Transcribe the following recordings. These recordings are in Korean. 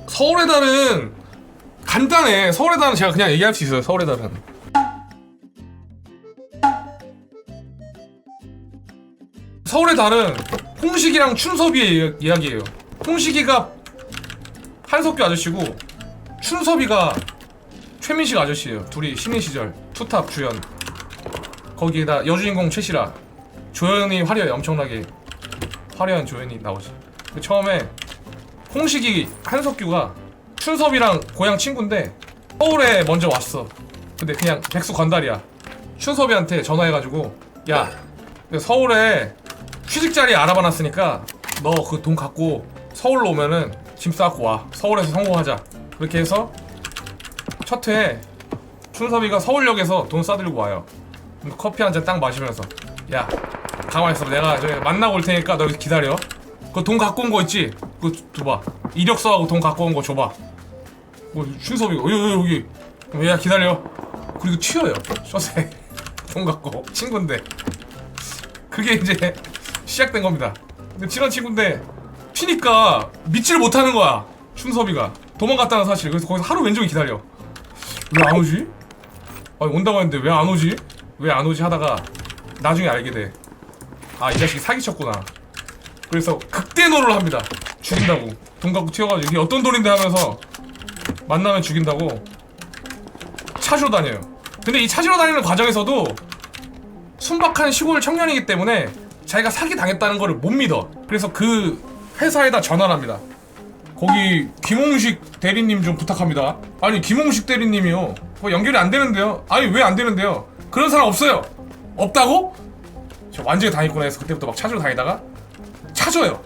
서울의 달은 간단해. 서울의 달은 제가 그냥 얘기할 수 있어요. 서울의 달은 서울의 달은 홍식이랑 춘섭이의 이야기예요. 홍식이가 한석규 아저씨고 춘섭이가 최민식 아저씨예요. 둘이 신인 시절 투탑 주연. 거기에다 여주인공 최시라, 조연이 화려해. 엄청나게 화려한 조연이 나오지. 처음에 홍식이 한석규가 춘섭이랑 고향 친구인데 서울에 먼저 왔어. 근데 그냥 백수 건달이야. 춘섭이한테 전화해가지고 야, 서울에 취직 자리 알아봐놨으니까 너 그 돈 갖고 서울로 오면은 짐 싸갖고 와. 서울에서 성공하자. 그렇게 해서 첫 회에 춘섭이가 서울역에서 돈 싸들고 와요. 커피 한 잔 딱 마시면서 야, 가만히 있어. 내가 저기 만나고 올 테니까 너 여기서 기다려. 그 돈 갖고 온 거 있지? 그거 줘봐. 이력서하고 돈 갖고 온 거 줘봐. 춘섭이가 여기 야 기다려. 그리고 튀어요. 셔츠에 돈 갖고. 친구인데 그게 이제 시작된 겁니다. 근데 친한 친구인데 튀니까 믿지를 못하는 거야. 춘섭이가 도망갔다는 사실. 그래서 거기서 하루 왼종일 기다려. 왜 안 오지? 아니 온다고 했는데 왜 안 오지? 왜 안 오지 하다가 나중에 알게 돼. 아, 이 자식이 사기쳤구나. 그래서 극대노를 합니다. 죽인다고. 돈 갖고 튀어가지고 이게 어떤 돈인데 하면서 만나면 죽인다고 찾으러 다녀요. 근데 이 찾으러 다니는 과정에서도 순박한 시골 청년이기 때문에 자기가 사기 당했다는 거를 못 믿어. 그래서 그 회사에다 전화를 합니다. 거기 김홍식 대리님 좀 부탁합니다. 아니 김홍식 대리님이요, 연결이 안 되는데요. 아니 왜 안 되는데요? 그런 사람 없어요. 없다고? 저 완전히 당했구나 해서 그때부터 막 찾으러 다니다가 찾아요.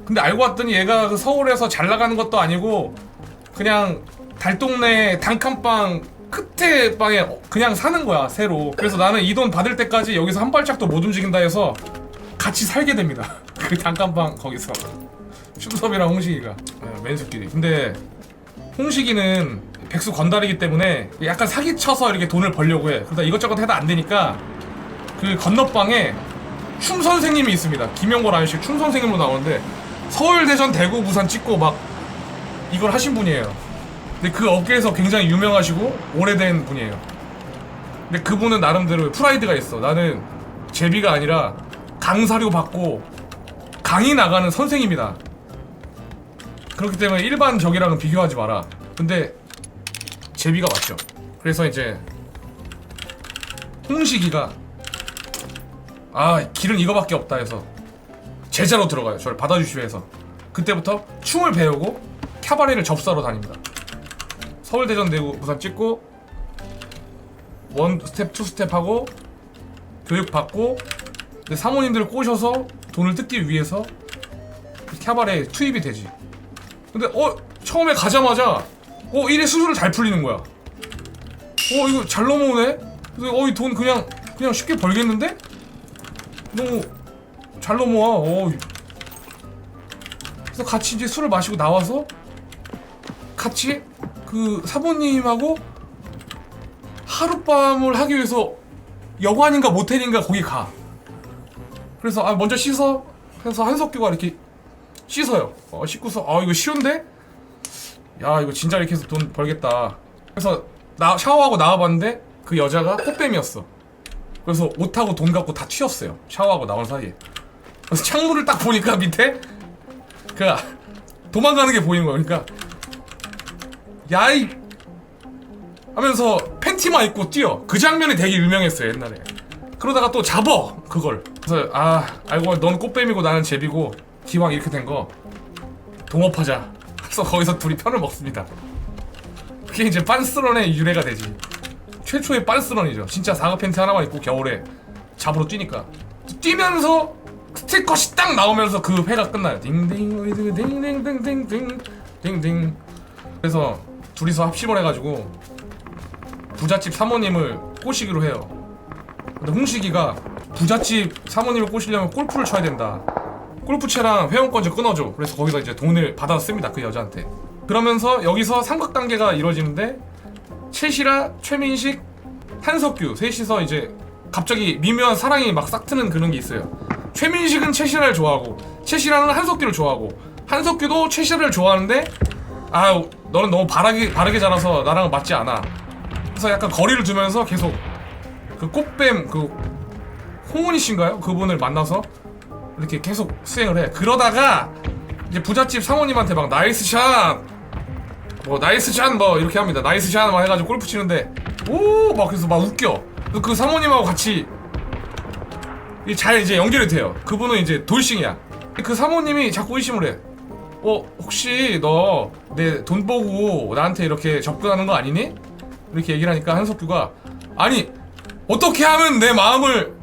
근데 알고 봤더니 얘가 그 서울에서 잘 나가는 것도 아니고 그냥 달동네 단칸방 끝에 방에 그냥 사는 거야, 새로. 그래서 나는 이 돈 받을 때까지 여기서 한 발짝도 못 움직인다 해서 같이 살게 됩니다. 그 단칸방 거기서 춘섭이랑 홍식이가 맨수끼리. 근데 홍식이는 백수 건달이기 때문에 약간 사기쳐서 이렇게 돈을 벌려고 해. 그러다 이것저것 해도 안 되니까 그 건너방에 춤 선생님이 있습니다. 김영걸 아저씨 춤 선생님으로 나오는데 서울, 대전, 대구, 부산 찍고 막 이걸 하신 분이에요. 근데 그 업계에서 굉장히 유명하시고 오래된 분이에요. 근데 그분은 나름대로 프라이드가 있어. 나는 제비가 아니라 강사료 받고 강의 나가는 선생님이다. 그렇기 때문에 일반적이랑은 비교하지 마라. 근데 제비가 맞죠. 그래서 이제 홍식이가 길은 이거밖에 없다 해서 제자로 들어가요. 저를 받아주시오 해서. 그때부터 춤을 배우고 캐바레를 접수하러 다닙니다. 서울, 대전, 대구, 부산 찍고 원 스텝, 투 스텝 하고 교육 받고 사모님들을 꼬셔서 돈을 뜯기 위해서 캐바레에 투입이 되지. 근데 처음에 가자마자 일에 수수료 잘 풀리는 거야. 이거 잘 넘어오네? 그래서 이 돈 그냥 쉽게 벌겠는데? 너무 잘 넘어와. 그래서 같이 이제 술을 마시고 나와서 같이 그 사모님하고 하룻밤을 하기 위해서 여관인가 모텔인가 거기 가. 그래서 먼저 씻어 해서 한석규가 이렇게 씻어요. 씻고서 이거 쉬운데? 야, 이거 진짜 이렇게 해서 돈 벌겠다. 그래서 샤워하고 나와봤는데 그 여자가 꽃뱀이었어. 그래서 옷하고 돈 갖고 다 튀었어요. 샤워하고 나온 사이에. 그래서 창문을 딱 보니까 밑에 도망가는 게 보이는 거야. 그러니까 야이 하면서 팬티만 입고 뛰어. 그 장면이 되게 유명했어요, 옛날에. 그러다가 또 잡어, 그걸. 그래서 알고 넌 꽃뱀이고 나는 제비고 기왕 이렇게 된 거 동업하자. 그래서 거기서 둘이 편을 먹습니다. 그게 이제 빤스런의 유래가 되지. 최초의 빤스런이죠. 진짜 사각 팬티 하나만 입고 겨울에 잡으러 뛰니까. 뛰면서 스티커시 딱 나오면서 그 회가 끝나요. 딩딩 딩딩딩딩딩 딩딩. 그래서 둘이서 합심을 해가지고 부잣집 사모님을 꼬시기로 해요. 근데 홍식이가 부잣집 사모님을 꼬시려면 골프를 쳐야 된다. 골프채랑 회원권 좀 끊어줘. 그래서 거기서 이제 돈을 받아서 씁니다, 그 여자한테. 그러면서 여기서 삼각관계가 이루어지는데 최시라, 최민식, 한석규 셋이서 이제 갑자기 미묘한 사랑이 막 싹트는 그런 게 있어요. 최민식은 최시라를 좋아하고 최시라는 한석규를 좋아하고 한석규도 최시라를 좋아하는데 아 너는 너무 바르게 자라서 나랑은 맞지 않아. 그래서 약간 거리를 두면서 계속 그 꽃뱀 그 홍은희 씨인가요? 그분을 만나서 이렇게 계속 수행을 해. 그러다가 이제 부잣집 사모님한테 막 나이스 샷, 뭐 나이스 샷 뭐 이렇게 합니다. 나이스 샷 막 해가지고 골프 치는데 오 막 그래서 막 웃겨. 그 사모님하고 같이 잘 이제 연결이 돼요. 그분은 이제 돌싱이야. 그 사모님이 자꾸 의심을 해. 혹시 너 내 돈 보고 나한테 이렇게 접근하는 거 아니니? 이렇게 얘기를 하니까 한석규가 아니 어떻게 하면 내 마음을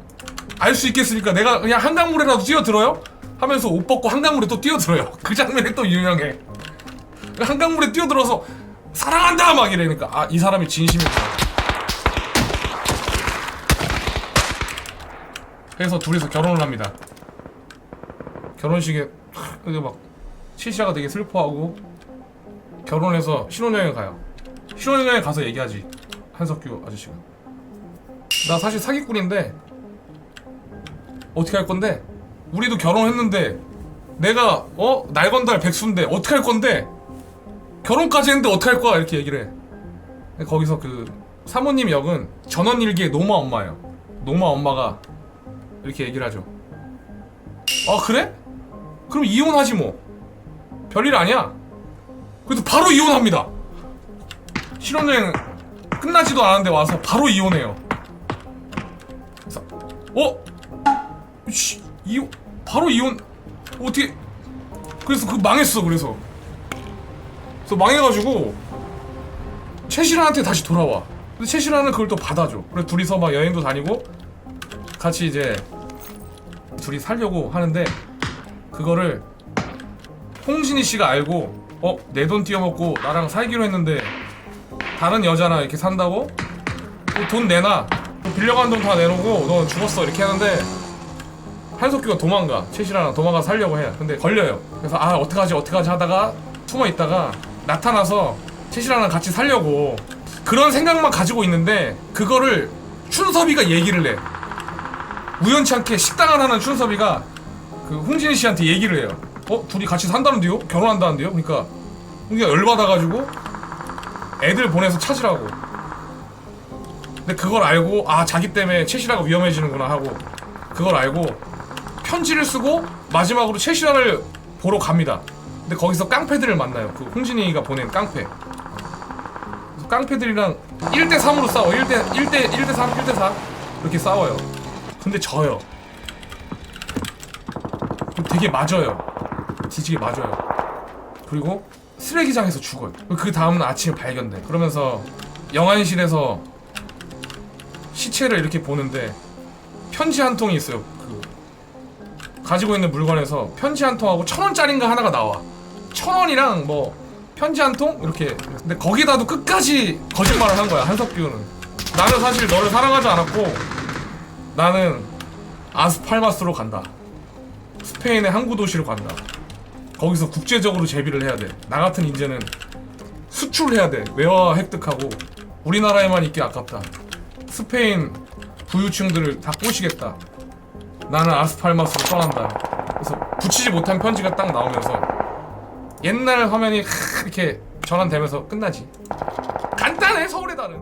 알 수 있겠습니까? 내가 그냥 한강물에라도 뛰어들어요? 하면서 옷 벗고 한강물에 또 뛰어들어요. 그 장면이 또 유명해. 한강물에 뛰어들어서 사랑한다 막 이러니까 아 이 사람이 진심이구나. 그래서 둘이서 결혼을 합니다. 결혼식에 막 치시아가 되게 슬퍼하고 결혼해서 신혼여행 가요. 신혼여행 가서 얘기하지 한석규 아저씨가 나 사실 사기꾼인데 어떻게 할 건데? 우리도 결혼했는데 내가 날건달 백수인데 어떻게 할 건데? 결혼까지 했는데 어떻게 할 거야? 이렇게 얘기를 해. 거기서 그 사모님 역은 전원일기의 노마 엄마예요. 노마 엄마가 이렇게 얘기를 하죠. 아 그래? 그럼 이혼하지 뭐. 별일 아니야. 그래도 바로 이혼합니다. 신혼여행 끝나지도 않았는데 와서 바로 이혼해요. 그래서 바로 이혼 어떻게? 그래서 그 망했어. 그래서 망해가지고 최신아한테 다시 돌아와. 근데 최신아는 그걸 또 받아줘. 그래서 둘이서 막 여행도 다니고 같이 이제 둘이 살려고 하는데 그거를 홍진희 씨가 알고 내 돈 띄어먹고 나랑 살기로 했는데 다른 여자랑 이렇게 산다고? 돈 내놔. 빌려간 돈 다 내놓고 너 죽었어 이렇게 하는데 한석규가 도망가. 최신아랑 도망가 살려고 해. 근데 걸려요. 그래서 아 어떡하지 하다가 숨어 있다가 나타나서 최신아랑 같이 살려고 그런 생각만 가지고 있는데 그거를 춘섭이가 얘기를 해. 우연치 않게 식당을 하는 춘섭이가 그 홍진희 씨한테 얘기를 해요. 둘이 같이 산다는데요? 결혼한다는데요? 그러니까 홍진이가 열받아가지고 애들 보내서 찾으라고. 근데 그걸 알고 아 자기 때문에 최신아가 위험해지는구나 하고 그걸 알고 편지를 쓰고 마지막으로 최신아를 보러 갑니다. 근데 거기서 깡패들을 만나요. 그 홍진이가 보낸 깡패. 그래서 깡패들이랑 1대3으로 싸워. 1대3, 1대4 이렇게 싸워요. 근데 져요. 되게 맞아요. 뒤지게 맞아요. 그리고 쓰레기장에서 죽어요. 그 다음 아침에 발견돼. 그러면서 영안실에서 시체를 이렇게 보는데 편지 한 통이 있어요. 그 가지고 있는 물건에서 편지 한 통하고 1,000원짜리인가 하나가 나와. 1,000원이랑 뭐 편지 한 통? 이렇게. 근데 거기다도 끝까지 거짓말을 한 거야 한석규는. 나는 사실 너를 사랑하지 않았고 나는 아스팔마스로 간다. 스페인의 항구 도시로 간다. 거기서 국제적으로 제비를 해야 돼. 나 같은 인재는 수출해야 돼. 외화 획득하고 우리나라에만 있기 아깝다. 스페인 부유층들을 다 꼬시겠다. 나는 아스팔마스로 떠난다. 그래서 붙이지 못한 편지가 딱 나오면서 옛날 화면이 이렇게 전환되면서 끝나지. 간단해 서울의 달은.